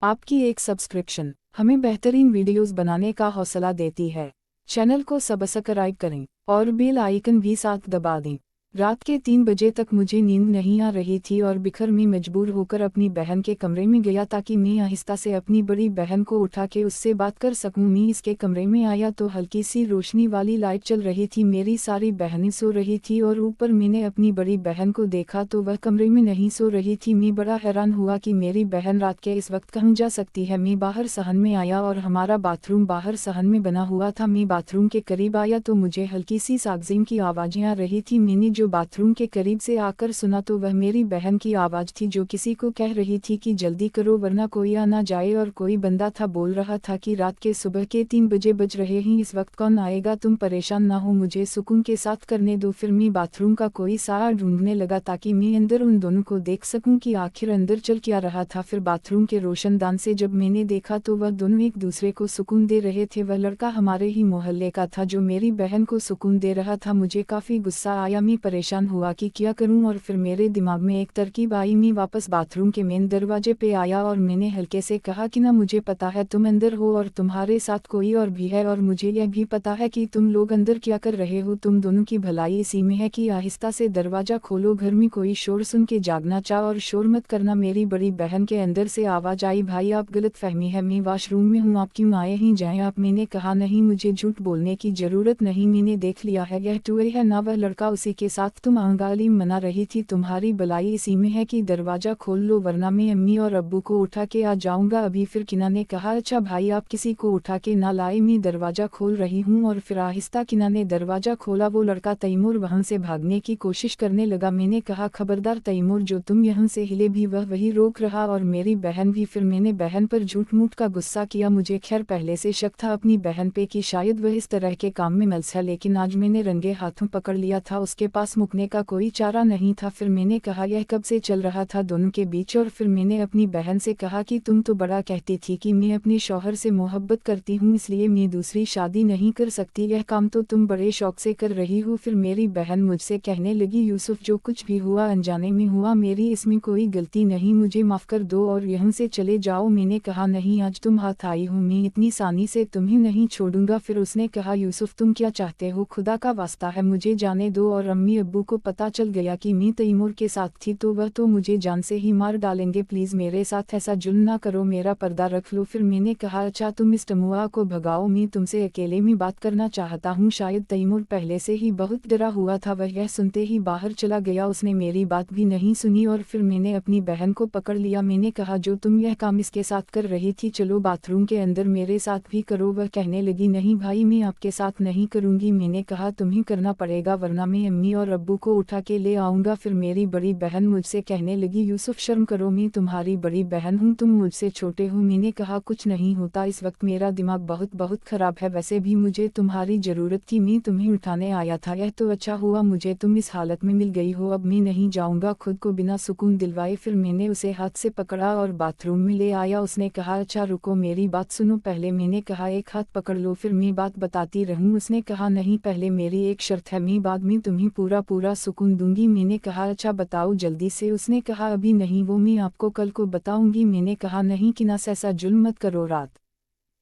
आपकी एक सब्सक्रिप्शन हमें बेहतरीन वीडियोस बनाने का हौसला देती है। चैनल को सब्सक्राइब करें और बेल आइकन भी साथ दबा दें। रात के 3 बजे तक मुझे नींद नहीं आ रही थी और बिखर मैं मजबूर होकर अपनी बहन के कमरे में गया ताकि मैं आहिस्ता से अपनी बड़ी बहन को उठा के उससे बात कर सकूं। मैं इसके कमरे में आया तो हल्की सी रोशनी वाली लाइट चल रही थी। मेरी सारी बहनें सो रही थी और ऊपर मैंने अपनी बड़ी बहन को देखा तो वह कमरे में नहीं सो रही थी। मैं बड़ा हैरान हुआ कि मेरी बहन रात के इस वक्त कहाँ जा सकती है। मैं बाहर सहन में आया और हमारा बाथरूम बाहर सहन में बना हुआ था। मैं बाथरूम के करीब आया तो मुझे हल्की सी सागज़ीम की आवाज़ें आ रही थी। मैंने जो बाथरूम के करीब से आकर सुना तो वह मेरी बहन की आवाज़ थी जो किसी को कह रही थी कि जल्दी करो वरना कोई आ ना जाए। और कोई बंदा था बोल रहा था कि रात के सुबह के 3 बजे बज रहे हैं, इस वक्त कौन आएगा, तुम परेशान ना हो, मुझे सुकून के साथ करने दो। फिर मैं बाथरूम का कोई साया ढूंढने लगा ताकि मैं अंदर उन दोनों को देख सकूं कि आखिर अंदर चल क्या रहा था। फिर बाथरूम के रोशनदान से जब मैंने देखा तो वह दोनों एक दूसरे को सुकून दे रहे थे। वह लड़का हमारे ही मोहल्ले का था जो मेरी बहन को सुकून दे रहा था। मुझे काफ़ी गुस्सा आया, मैं परेशान हुआ कि क्या करूं और फिर मेरे दिमाग में एक तरकीब आई। मैं वापस बाथरूम के मेन दरवाजे पे आया और मैंने हल्के से कहा कि ना, मुझे पता है तुम अंदर हो और तुम्हारे साथ कोई और भी है और मुझे यह भी पता है कि तुम लोग अंदर क्या कर रहे हो। तुम दोनों की भलाई इसी में है कि आहिस्ता से दरवाज़ा खोलो, घर में कोई शोर सुन के जागना चाह और शोर मत करना। मेरी बड़ी बहन के अंदर से आवाज़ आई, भाई आप गलत फहमी है, मैं वॉशरूम में हूँ, आप क्यों आए ही जाएँ आप। मैंने कहा नहीं, मुझे झूठ बोलने की ज़रूरत नहीं, मैंने देख लिया है, यह टूर है ना वह लड़का, उसी के साथ तुम अंगाली मना रही थी। तुम्हारी भलाई इसी में है कि दरवाज़ा खोल लो वरना मैं अम्मी और अब्बू को उठा के आ जाऊंगा अभी। फिर किना ने कहा, अच्छा भाई आप किसी को उठा के ना लाए, मैं दरवाज़ा खोल रही हूँ। और फिर आहिस्ता किना ने दरवाज़ा खोला। वो लड़का तैमूर वहाँ से भागने की कोशिश करने लगा। मैंने कहा, खबरदार तैमूर, जो तुम यहाँ से हिले भी वह वही रोक रहा और मेरी बहन भी। फिर मैंने बहन पर झूठ मूठ का गुस्सा किया। मुझे खैर पहले से शक था अपनी बहन पे कि शायद वह इस तरह के काम में मलस है, लेकिन आज मैंने रंगे हाथों पकड़ लिया था, उसके पास मुकने का कोई चारा नहीं था। फिर मैंने कहा, यह कब से चल रहा था दोनों के बीच। और फिर मैंने अपनी बहन से कहा कि तुम तो बड़ा कहती थी कि मैं अपने शौहर से मोहब्बत करती हूँ इसलिए मैं दूसरी शादी नहीं कर सकती, यह काम तो तुम बड़े शौक से कर रही हो। फिर मेरी बहन मुझसे कहने लगी, यूसुफ जो कुछ भी हुआ अनजाने में हुआ, मेरी इसमें कोई गलती नहीं, मुझे माफ़ कर दो और यहाँ से चले जाओ। मैंने कहा, नहीं, आज तुम हाथ आई हो, मैं इतनी आसानी से तुम्हें नहीं छोड़ूंगा। फिर उसने कहा, यूसुफ तुम क्या चाहते हो, खुदा का वास्ता है मुझे जाने दो, और अम्मी अब्बू को पता चल गया कि मैं तैमूर के साथ थी तो वह तो मुझे जान से ही मार डालेंगे, प्लीज़ मेरे साथ ऐसा जुल्म ना करो, मेरा पर्दा रख लो। फिर मैंने कहा, अच्छा तुम इस टमुआ को भगाओ, मैं तुमसे अकेले में बात करना चाहता हूँ। शायद तैमूर पहले से ही बहुत डरा हुआ था, वह यह सुनते ही बाहर चला गया, उसने मेरी बात भी नहीं सुनी। और फिर मैंने अपनी बहन को पकड़ लिया। मैंने कहा, जो तुम यह काम इसके साथ कर रही थी, चलो बाथरूम के अंदर मेरे साथ भी करो। वह कहने लगी, नहीं भाई मैं आपके साथ नहीं करूँगी। मैंने कहा, तुम्हें करना पड़ेगा वरना मैं अम्मी और अब्बू को उठा के ले आऊँगा। फिर मेरी बड़ी बहन मुझसे कहने लगी, यूसुफ शर्म करो, मैं तुम्हारी बड़ी बहन हूँ, तुम मुझसे छोटे हो। मैंने कहा, कुछ नहीं होता, इस वक्त मेरा दिमाग बहुत बहुत ख़राब है, वैसे भी मुझे तुम्हारी ज़रूरत थी, मैं तुम्हें उठाने आया था, यह तो अच्छा हुआ मुझे तुम इस हालत में मिल गई हो, अब मैं नहीं जाऊँगा खुद को बिना सुकून दिलवाए। फिर मैंने उसे हाथ से पकड़ा और बाथरूम में ले आया। उसने कहा, अच्छा रुको, मेरी बात सुनो पहले। मैंने कहा, एक हाथ पकड़ लो फिर मैं बात बताती रहूँ। उसने कहा, नहीं, पहले मेरी एक शर्त है, मैं बाद में तुम्हें पूरा पूरा सुकून दूंगी। मैंने कहा, अच्छा बताओ जल्दी से। उसने कहा, अभी नहीं, वो मैं आपको कल को बताऊंगी। मैंने कहा, नहीं किनास, ऐसा जुल्म मत करो, रात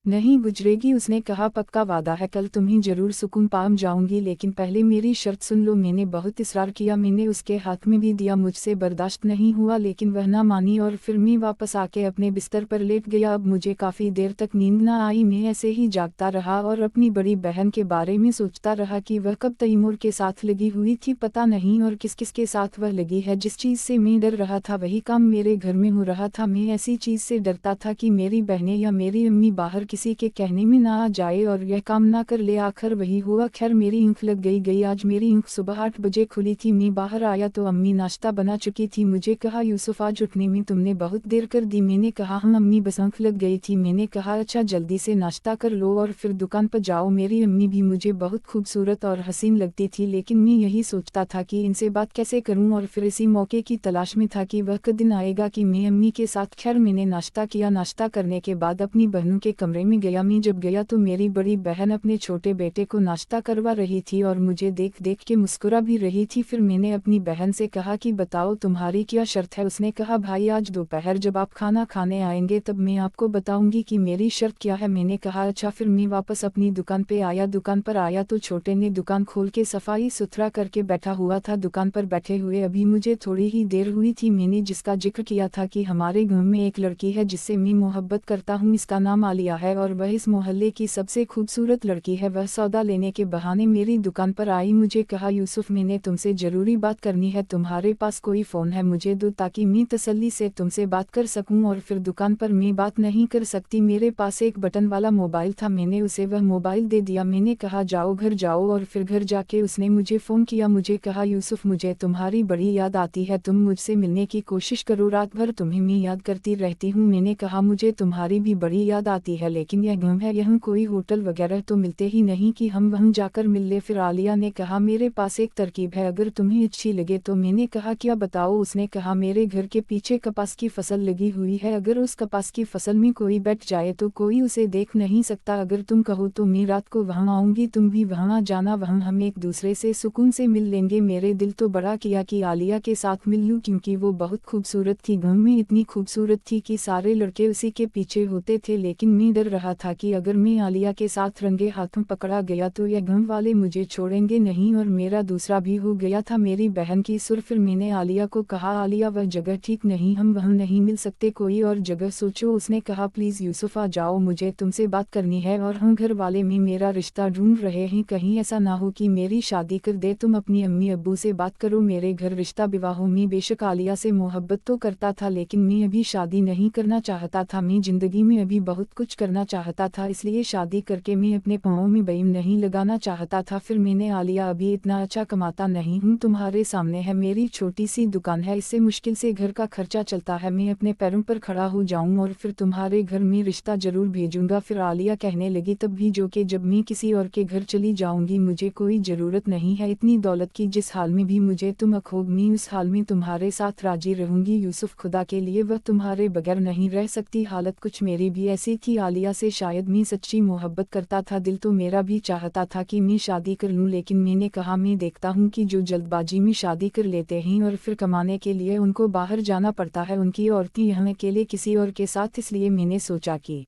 नहीं गुजरेगी। उसने कहा, पक्का वादा है, कल तुम्हें जरूर सुकून पाम जाऊंगी, लेकिन पहले मेरी शर्त सुन लो। मैंने बहुत इसरार किया, मैंने उसके हाथ में भी दिया, मुझसे बर्दाश्त नहीं हुआ, लेकिन वह ना मानी और फिर मैं वापस आके अपने बिस्तर पर लेट गया। अब मुझे काफ़ी देर तक नींद ना आई, मैं ऐसे ही जागता रहा और अपनी बड़ी बहन के बारे में सोचता रहा कि वह कब तैमूर के साथ लगी हुई थी, पता नहीं, और किस किस के साथ वह लगी है। जिस चीज़ से मैं डर रहा था वही काम मेरे घर में हो रहा था। मैं ऐसी चीज़ से डरता था कि मेरी बहनें या मेरी अम्मी बाहर किसी के कहने में ना आ जाए और यह काम ना कर ले। आखिर वही हुआ। खैर मेरी ऊँख लग गई। आज मेरी ऊँख सुबह 8 बजे खुली थी। मैं बाहर आया तो अम्मी नाश्ता बना चुकी थी। मुझे कहा, यूसुफ आज उठने में तुमने बहुत देर कर दी। मैंने कहा, हाँ अम्मी, बस ऊँख लग गई थी। मैंने कहा, अच्छा जल्दी से नाश्ता कर लो और फिर दुकान पर जाओ। मेरी अम्मी भी मुझे बहुत खूबसूरत और हसीन लगती थी, लेकिन मैं यही सोचता था कि इनसे बात कैसे करूं और फिर इसी मौके की तलाश में था कि वह दिन आएगा कि मैं अम्मी के साथ। खैर मैंने नाश्ता किया। नाश्ता करने के बाद अपनी बहनों के कमरे में गया। मैं जब गया तो मेरी बड़ी बहन अपने छोटे बेटे को नाश्ता करवा रही थी और मुझे देख देख के मुस्कुरा भी रही थी। फिर मैंने अपनी बहन से कहा कि बताओ तुम्हारी क्या शर्त है। उसने कहा भाई आज दोपहर जब आप खाना खाने आएंगे तब मैं आपको बताऊंगी कि मेरी शर्त क्या है। मैंने कहा अच्छा। फिर मैं वापस अपनी दुकान पे आया। दुकान पर आया तो छोटे ने दुकान खोल के सफाई सुथरा करके बैठा हुआ था। दुकान पर बैठे हुए अभी मुझे थोड़ी ही देर हुई थी। मैंने जिसका जिक्र किया था कि हमारे गांव में एक लड़की है जिससे मैं मोहब्बत करता हूँ, इसका नाम आलिया है और वह इस मोहल्ले की सबसे खूबसूरत लड़की है। वह सौदा लेने के बहाने मेरी दुकान पर आई। मुझे कहा यूसुफ मैंने तुमसे जरूरी बात करनी है, तुम्हारे पास कोई फ़ोन है मुझे दो ताकि मैं तसल्ली से तुमसे बात कर सकूं। और फिर दुकान पर मैं बात नहीं कर सकती, मेरे पास एक बटन वाला मोबाइल था। मैंने उसे वह मोबाइल दे दिया। मैंने कहा जाओ घर जाओ। और फिर घर जाके उसने मुझे फ़ोन किया। मुझे कहा यूसुफ मुझे तुम्हारी बड़ी याद आती है, तुम मुझसे मिलने की कोशिश करो, रात भर तुम्हें मैं याद करती रहती हूँ। मैंने कहा मुझे तुम्हारी भी बड़ी याद आती है लेकिन यह गाँव है, यहाँ कोई होटल वगैरह तो मिलते ही नहीं कि हम वहाँ जाकर मिल ले। फिर आलिया ने कहा मेरे पास एक तरकीब है अगर तुम्हें अच्छी लगे तो। मैंने कहा क्या बताओ। उसने कहा मेरे घर के पीछे कपास की फसल लगी हुई है, अगर उस कपास की फसल में कोई बैठ जाए तो कोई उसे देख नहीं सकता। अगर तुम कहो तो मैं रात को वहाँ आऊंगी, तुम भी वहाँ जाना, वहाँ हम एक दूसरे से सुकून से मिल लेंगे। मेरे दिल तो बड़ा किया कि आलिया के साथ मिल लूँ क्योंकि वो बहुत खूबसूरत थी। गाँव में इतनी खूबसूरत थी कि सारे लड़के उसी के पीछे होते थे। लेकिन मैं डर रहा था कि अगर मैं आलिया के साथ रंगे हाथों पकड़ा गया तो यह गाँव वाले मुझे छोड़ेंगे नहीं। और मेरा दूसरा भी हो गया था मेरी बहन की सुर। फिर मैंने आलिया को कहा आलिया वह जगह ठीक नहीं, हम वहाँ नहीं मिल सकते, कोई और जगह सोचो। उसने कहा प्लीज़ यूसुफ आ जाओ, मुझे तुमसे बात करनी है और हम घर वाले में मेरा रिश्ता ढूंढ रहे हैं, कहीं ऐसा ना हो कि मेरी शादी कर दे। तुम अपनी अम्मी अब्बू से बात करो, मेरे घर रिश्ता विवाहों में बेशक आलिया से मोहब्बत तो करता था लेकिन मैं अभी शादी नहीं करना चाहता था। मैं जिंदगी में अभी बहुत कुछ करना चाहता था, इसलिए शादी करके मैं अपने पाँव में बईम नहीं लगाना चाहता था। फिर मैंने आलिया अभी इतना अच्छा कमाता नहीं हूँ, तुम्हारे सामने है, मेरी छोटी सी दुकान है, इससे मुश्किल से घर का खर्चा चलता है, मैं अपने पैरों पर खड़ा हो जाऊँ और फिर तुम्हारे घर में रिश्ता जरूर भेजूंगा। फिर आलिया कहने लगी तब भी जो कि जब मैं किसी और के घर चली जाऊंगी मुझे कोई ज़रूरत नहीं है इतनी दौलत की, जिस हाल में भी मुझे तुम अखोग मैं उस हाल में तुम्हारे साथ राजी रहूंगी। यूसुफ खुदा के लिए वह तुम्हारे बगैर नहीं रह सकती। हालत कुछ मेरी भी ऐसी थी आलिया से, शायद मैं सच्ची मोहब्बत करता था, दिल तो मेरा भी चाहता था कि मैं शादी कर लूं। लेकिन मैंने कहा मैं देखता हूं कि जो जल्दबाजी में शादी कर लेते हैं और फिर कमाने के लिए उनको बाहर जाना पड़ता है, उनकी औरतें यहाँ अकेले किसी और के साथ, इसलिए मैंने सोचा कि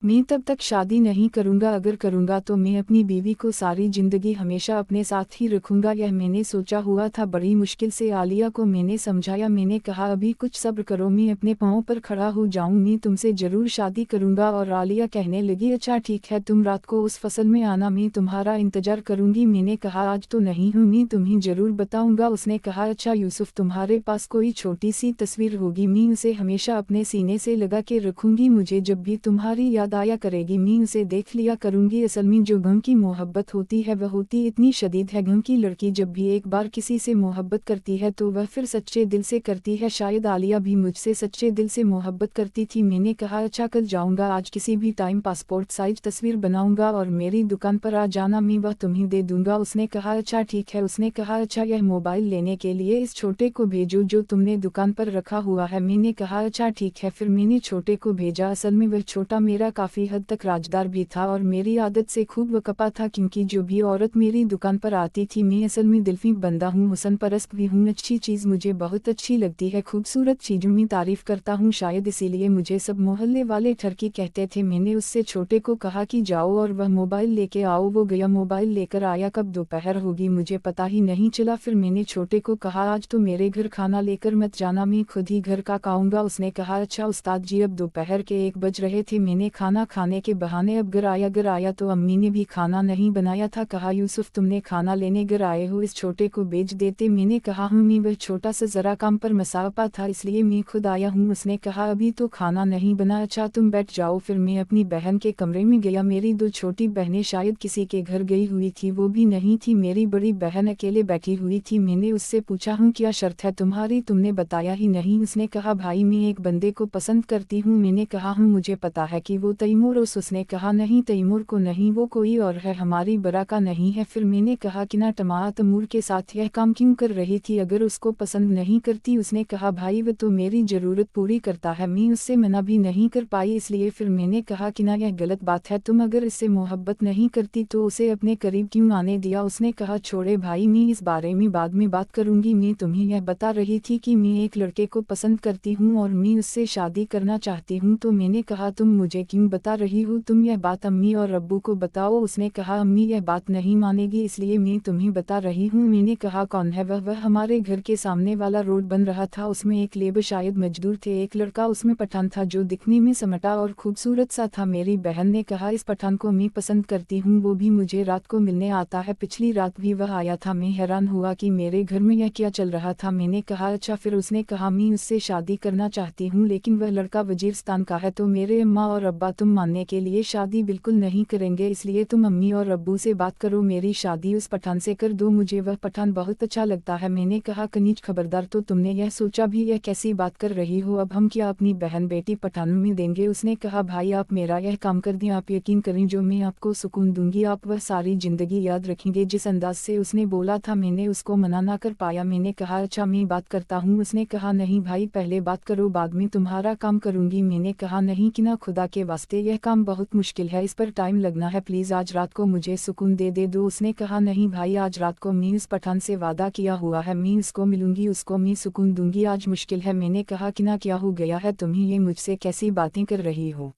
मैं तब तक शादी नहीं करूंगा, अगर करूंगा तो मैं अपनी बीवी को सारी जिंदगी हमेशा अपने साथ ही रखूंगा। यह मैंने सोचा हुआ था। बड़ी मुश्किल से आलिया को मैंने समझाया, मैंने कहा अभी कुछ सब्र करो, मैं अपने पाँव पर खड़ा हो जाऊं, मैं तुमसे जरूर शादी करूंगा। और आलिया कहने लगी अच्छा ठीक है, तुम रात को उस फसल में आना, मैं तुम्हारा इंतजार करूंगी। मैंने कहा आज तो नहीं हूँ, मैं तुम्हें जरूर बताऊंगा। उसने कहा अच्छा यूसुफ तुम्हारे पास कोई छोटी सी तस्वीर होगी, मैं उसे हमेशा अपने सीने से लगा के रखूंगी, मुझे जब भी तुम्हारी याद आया करेगी मैं उसे देख लिया करूंगी। असल में जो गम की मोहब्बत होती है वह होती इतनी शदीद है, गम की लड़की जब भी एक बार किसी से मोहब्बत करती है तो वह फिर सच्चे दिल से करती है। शायद आलिया भी मुझसे सच्चे दिल से मोहब्बत करती थी। मैंने कहा अच्छा कल जाऊंगा, आज किसी भी टाइम पासपोर्ट साइज तस्वीर बनाऊंगा और मेरी दुकान पर आ जाना, मैं वह तुम्हें दे दूंगा। उसने कहा अच्छा ठीक है। उसने कहा अच्छा यह मोबाइल लेने के लिए इस छोटे को भेजो जो तुमने दुकान पर रखा हुआ है। मैंने कहा अच्छा ठीक है। फिर मैंने छोटे को भेजा। असल में वह छोटा मेरा काफ़ी हद तक राजदार भी था और मेरी आदत से खूब वकपा था, क्योंकि जो भी औरत मेरी दुकान पर आती थी, मैं असल में दिलफीक बंदा हूँ, हुसन परस्त भी हूँ, अच्छी चीज़ मुझे बहुत अच्छी लगती है, खूबसूरत चीज़ों में तारीफ करता हूँ, शायद इसीलिए मुझे सब मोहल्ले वाले ठरकी कहते थे। मैंने उससे छोटे को कहा कि जाओ और वह मोबाइल लेके आओ। वो गया, मोबाइल लेकर आया। कब दोपहर होगी मुझे पता ही नहीं चला। फिर मैंने छोटे को कहा आज तो मेरे घर खाना लेकर मत जाना, मैं खुद ही घर का खाऊंगा। उसने कहा अच्छा उस्ताद जी अब दोपहर के 1 बज रहे थे, मैंने खाना खाने के बहाने अब घर आया तो अम्मी ने भी खाना नहीं बनाया था। कहा यूसुफ तुमने खाना लेने घर आए हो, इस छोटे को भेज देते। मैंने कहा मैं वह छोटा सा जरा काम पर मसाफा था इसलिए मैं खुद आया हूँ। उसने कहा अभी तो खाना नहीं बना, अच्छा तुम बैठ जाओ। फिर मैं अपनी बहन के कमरे में गया। मेरी 2 छोटी बहनें शायद किसी के घर गई हुई थी, वो भी नहीं थी। मेरी बड़ी बहन अकेले बैठी हुई थी। मैंने उससे पूछा हूँ क्या शर्त है तुम्हारी, तुमने बताया ही नहीं। उसने कहा भाई मैं एक बंदे को पसंद करती हूँ। मैंने कहा मुझे पता है कि वो तैमूर। उसने कहा नहीं तैमूर को नहीं, वो कोई और है, हमारी बरा का नहीं है। फिर मैंने कहा कि ना टमा तैमूर के साथ यह काम क्यों कर रही थी, अगर उसको पसंद नहीं करती। उसने कहा भाई वो तो मेरी ज़रूरत पूरी करता है, मैं उससे मना भी नहीं कर पाई इसलिए। फिर मैंने कहा कि ना यह गलत बात है, तुम अगर इससे मोहब्बत नहीं करती तो उसे अपने करीब क्यों आने दिया। उसने कहा छोड़े भाई, मैं इस बारे में बाद में बात करूंगी। मैं तुम्हें यह बता रही थी कि मैं एक लड़के को पसंद करती हूँ और मैं उससे शादी करना चाहती हूँ। तो मैंने कहा तुम मुझे क्यों बता रही हो, तुम यह बात अम्मी और अब्बू को बताओ। उसने कहा अम्मी यह बात नहीं मानेगी इसलिए मैं तुम्हें बता रही हूँ। मैंने कहा कौन है वह हमारे घर के सामने वाला रोड बन रहा था, उसमें एक लेबर शायद मजदूर थे, एक लड़का उसमें पठान था जो दिखने में समटा और खूबसूरत सा था। मेरी बहन ने कहा इस पठान को मैं पसंद करती हूँ, वो भी मुझे रात को मिलने आता है, पिछली रात भी वह आया था। मैं हैरान हुआ कि मेरे घर में यह क्या चल रहा था। मैंने कहा अच्छा। फिर उसने कहा मैं उससे शादी करना चाहती हूँ लेकिन वह लड़का वजीरिस्तान का है, तो मेरे अम्मा और अब्बा तुम मानने के लिए शादी बिल्कुल नहीं करेंगे, इसलिए तुम अम्मी और अब्बू से बात करो, मेरी शादी उस पठान से कर दो, मुझे वह पठान बहुत अच्छा लगता है। मैंने कहा कनीज खबरदार, तो तुमने यह सोचा भी यह कैसी बात कर रही हो, अब हम क्या अपनी बहन बेटी पठानों में देंगे। उसने कहा भाई आप मेरा यह काम कर दें, आप यकीन करें जो मैं आपको सुकून दूंगी आप वह सारी जिंदगी याद रखेंगे। जिस अंदाज से उसने बोला था मैंने उसको मना ना कर पाया। मैंने कहा अच्छा मैं बात करता हूँ। उसने कहा नहीं भाई पहले बात करो, बाद में तुम्हारा काम करूंगी। मैंने कहा नहीं कि ना खुदा के वास्ते यह काम बहुत मुश्किल है, इस पर टाइम लगना है, प्लीज़ आज रात को मुझे सुकून दे दो। उसने कहा नहीं भाई आज रात को मैं उस पठान से वादा किया हुआ है, मैं उसको मिलूंगी, उसको मैं सुकून दूंगी, आज मुश्किल है। मैंने कहा कि ना क्या हो गया है तुम्हें, ये मुझसे कैसी बातें कर रही हो,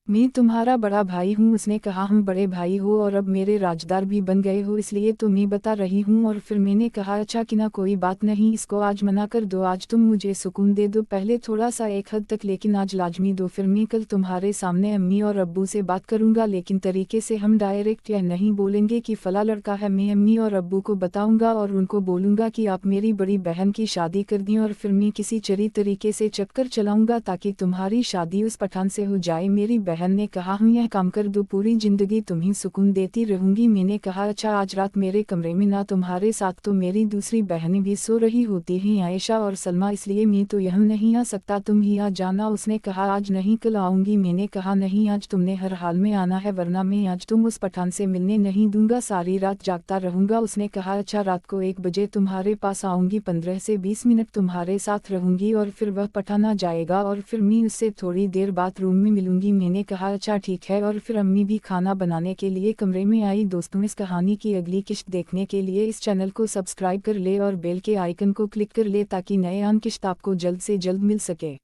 मैं तुम्हारा बड़ा भाई हूँ। उसने कहा हम बड़े भाई हो और अब मेरे राजदार भी बन गए हो इसलिए तो मैं बता रही हूँ। और फिर मैंने कहा अच्छा कि ना कोई बात नहीं, इसको आज मना कर दो, आज तुम मुझे सुकून दे दो, पहले थोड़ा सा एक हद तक लेकिन आज लाजमी दो। फिर मैं कल तुम्हारे सामने अम्मी और अब्बू से बात करूँगा, लेकिन तरीके से हम डायरेक्ट यह नहीं बोलेंगे कि फला लड़का है, मैं अम्मी और अब्बू को बताऊँगा और उनको बोलूँगा कि आप मेरी बड़ी बहन की शादी कर दें और फिर मैं किसी चरी तरीके से चक्कर चलाऊँगा ताकि तुम्हारी शादी उस पठान से हो जाए। मेरी बहन ने कहा हम यह काम कर दो, पूरी जिंदगी तुम्हें सुकून देती रहूंगी। मैंने कहा अच्छा आज रात मेरे कमरे में ना तुम्हारे साथ तो मेरी दूसरी बहनें भी सो रही होती हैं, आयशा और सलमा, इसलिए मैं तो यहाँ नहीं आ सकता, तुम ही आ जाना। उसने कहा आज नहीं कल आऊंगी। मैंने कहा नहीं आज तुमने हर हाल में आना है, वरना मैं आज तुम उस पठान से मिलने नहीं दूंगा, सारी रात जागता रहूंगा। उसने कहा अच्छा रात को 1 बजे तुम्हारे पास आऊंगी, 15 से 20 मिनट तुम्हारे साथ रहूंगी और फिर वह पठान आ जाएगा और फिर मैं उससे थोड़ी देर बाद रूम में मिलूंगी। मैंने कहा अच्छा ठीक है। और फिर अम्मी भी खाना बनाने के लिए कमरे में आई। दोस्तों इस कहानी की अगली किस्त देखने के लिए इस चैनल को सब्सक्राइब कर ले और बेल के आइकन को क्लिक कर ले ताकि नए किस्त आपको जल्द से जल्द मिल सके।